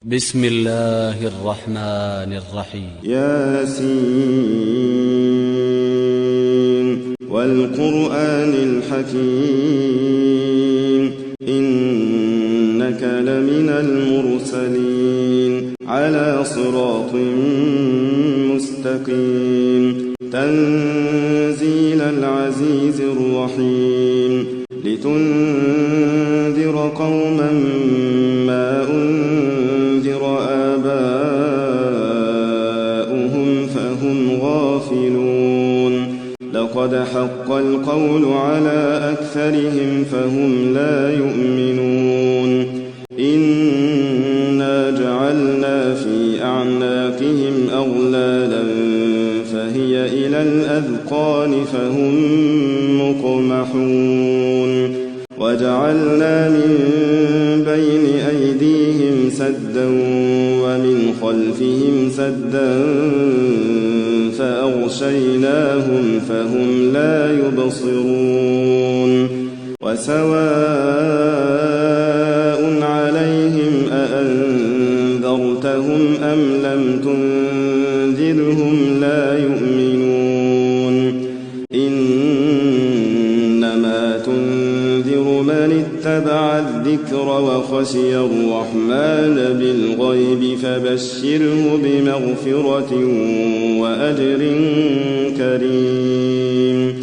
بسم الله الرحمن الرحيم. ياسين والقرآن الحكيم إنك لمن المرسلين على صراط مستقيم تنزيل العزيز الرحيم لتنذر قوما ما أنذر آباؤهم فهم غافلون لقد حق القول على أكثرهم فهم لا يؤمنون إنا جعلنا في أعناقهم أغلالا فهي إلى الأذقان فهم مقمحون وجعلنا من بين أيديهم سدا ومن خلفهم سدا فأغشيناهم فهم لا يبصرون وسواء عليهم أأنذرتهم أم لم تنذرهم لا يؤمنون إنما تنذر من اتبع الذكر وخشي الرحمن بالغيب فبشره بمغفرة وأجر كريم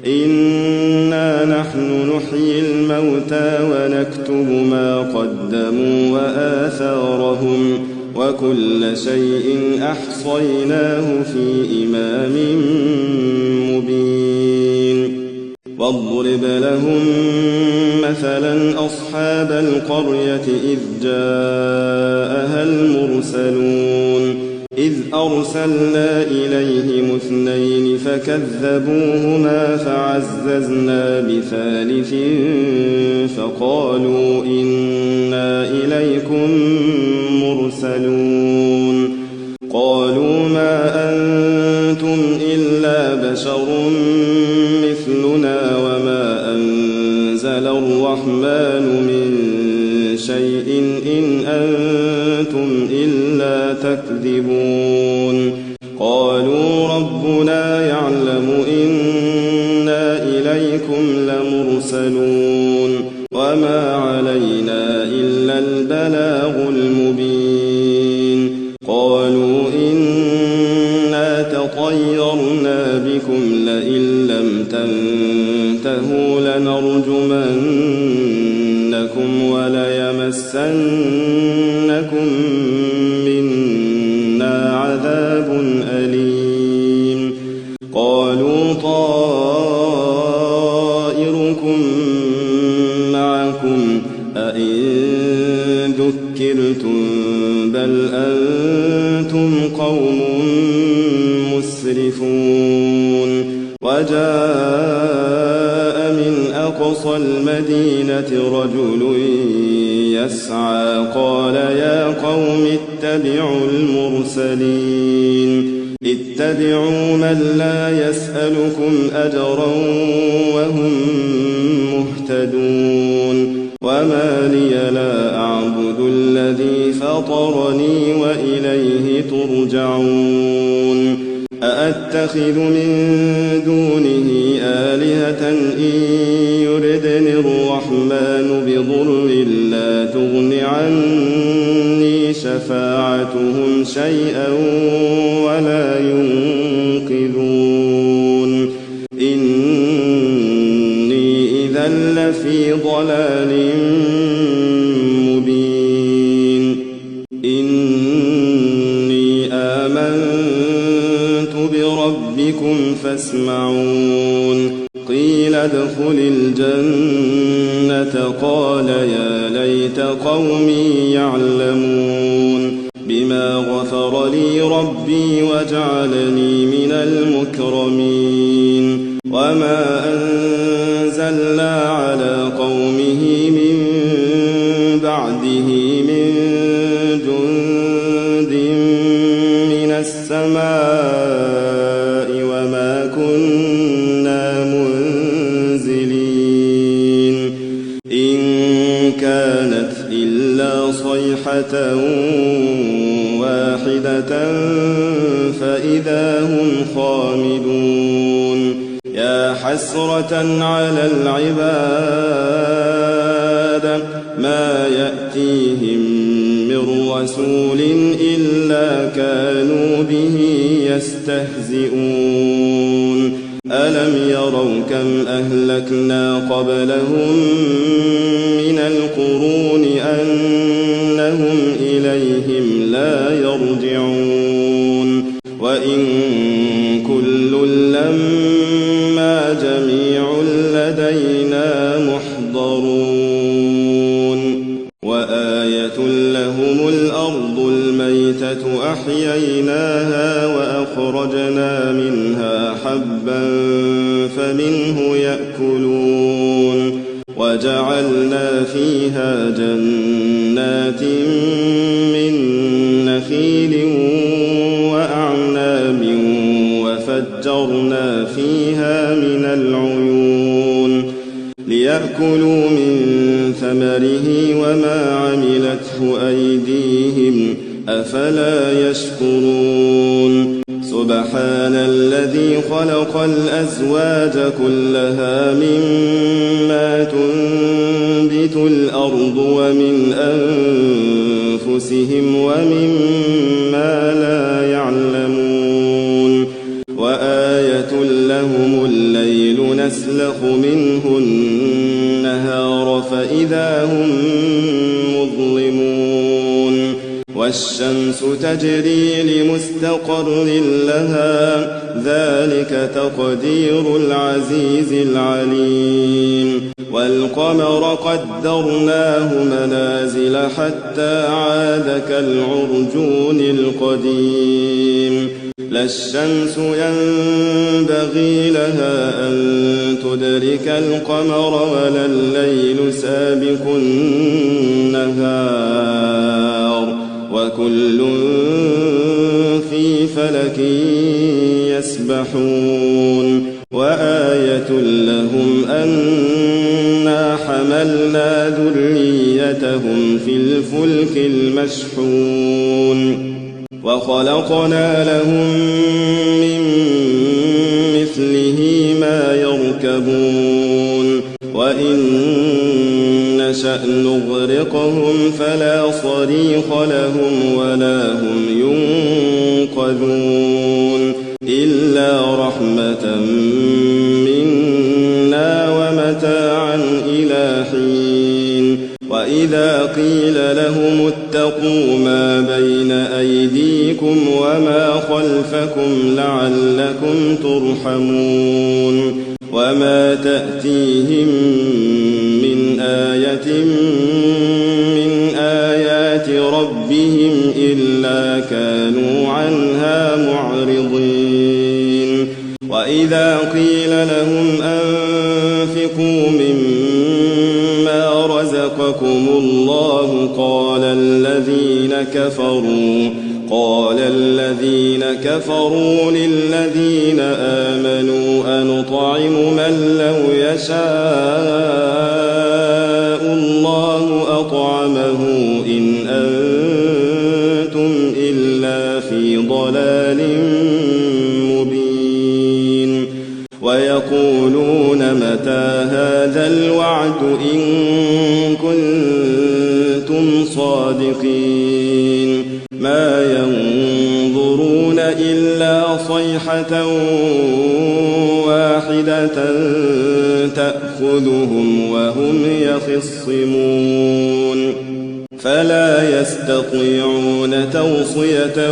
إنا نحن نحيي الموتى ونكتب ما قدموا وآثارهم وكل شيء أحصيناه في إمام مبين واضرب لهم مثلا أصحاب القرية إذ جاءها المرسلون إذ أرسلنا إليهم اثنين فكذبوهما فعززنا بثالث فقالوا إنا إليكم مرسلون قالوا ما أنتم إلا بشر مثلنا وما أنزل الرحمن من شيء إن أنتم إلا تكذبون قالوا ربنا يعلم إنا إليكم لمرسلون وما علينا إلا البلاغ المبين قالوا إنا تطيرنا بكم لئن لم تنتهوا لنرجمنكم وليمسنكم منا عذاب أليم قالوا طائركم معكم أئن ذكرتم بل أنتم قوم مسرفون وجاء من أقصى المدينة رجل يسعى قال يا قوم اتبعوا المرسلين اتبعوا من لا يسألكم أجرا وهم مهتدون وما لي لا أعبد الذي فطرني وإليه ترجعون أأتخذ من دونه آلهة إن يردني الرحمن بضر لا تغن عني شفاعتهم شيئا ولا ينقذون إني إذا لفي ضلال مبين إني آمنت بربكم فاسمعون قيل ادخل الجنة قال يا ليت قومي يعلمون بما غفر لي ربي وجعلني من المكرمين وما أنزلنا على قومه من بعده من جند من السماء وما كنا منزلين إن كانت إلا صيحة واحدة فإذا هم خامدون يا حسرة على العباد ما يأتيهم من رسول إلا كانوا به يستهزئون ألم يروا كم أهلكنا قبلهم من القرون أنهم إليهم لا يرجعون وإن كل لما جميع لدينا محضرون وآية لهم الأرض الميتة أحييناها وأخرجنا منها حبا فمنه يأكلون وجعلنا فيها جنات من نخيل وأعناب وفجرنا فيها من العيون ليأكلوا من ثمره وما عملته أيديهم أفلا يشكرون سبحان الذي خلق الأزواج كلها مما تنبت الأرض ومن أنفسهم ومما لا يعلمون وآية لهم الليل نسلخ منه النهار فإذا هم مظلمون والشمس تجري لمستقر لها ذلك تقدير العزيز العليم والقمر قدرناه منازل حتى عاد كالعرجون القديم لا الشمس ينبغي لها أن تدرك القمر ولا الليل سابق النهار وكل في فلك يسبحون وآية لهم أنا حملنا ذريتهم في الفلك المشحون وخلقنا لهم من مثله ما يركبون وإن نشأ نغرقهم فلا صريخ لهم ولا هم ينقذون إلا رحمة منا ومتاعا إلى حين وإذا قيل لهم اتقوا ما بين أيديكم وما خلفكم لعلكم ترحمون وما تأتيهم من آية من آيات ربهم إلا كانوا عنها معرضين وإذا قيل لهم أنفقوا مما رزقكم الله قال الذين كفروا للذين آمنوا أنطعم من لو يشاء الله أطعمه إن أنتم إلا في ضلال مبين ويقولون متى هذا الوعد إن كنتم صادقين ما ينظرون إلا صيحة واحدة تأخذهم وهم يخصمون فلا يستطيعون توصية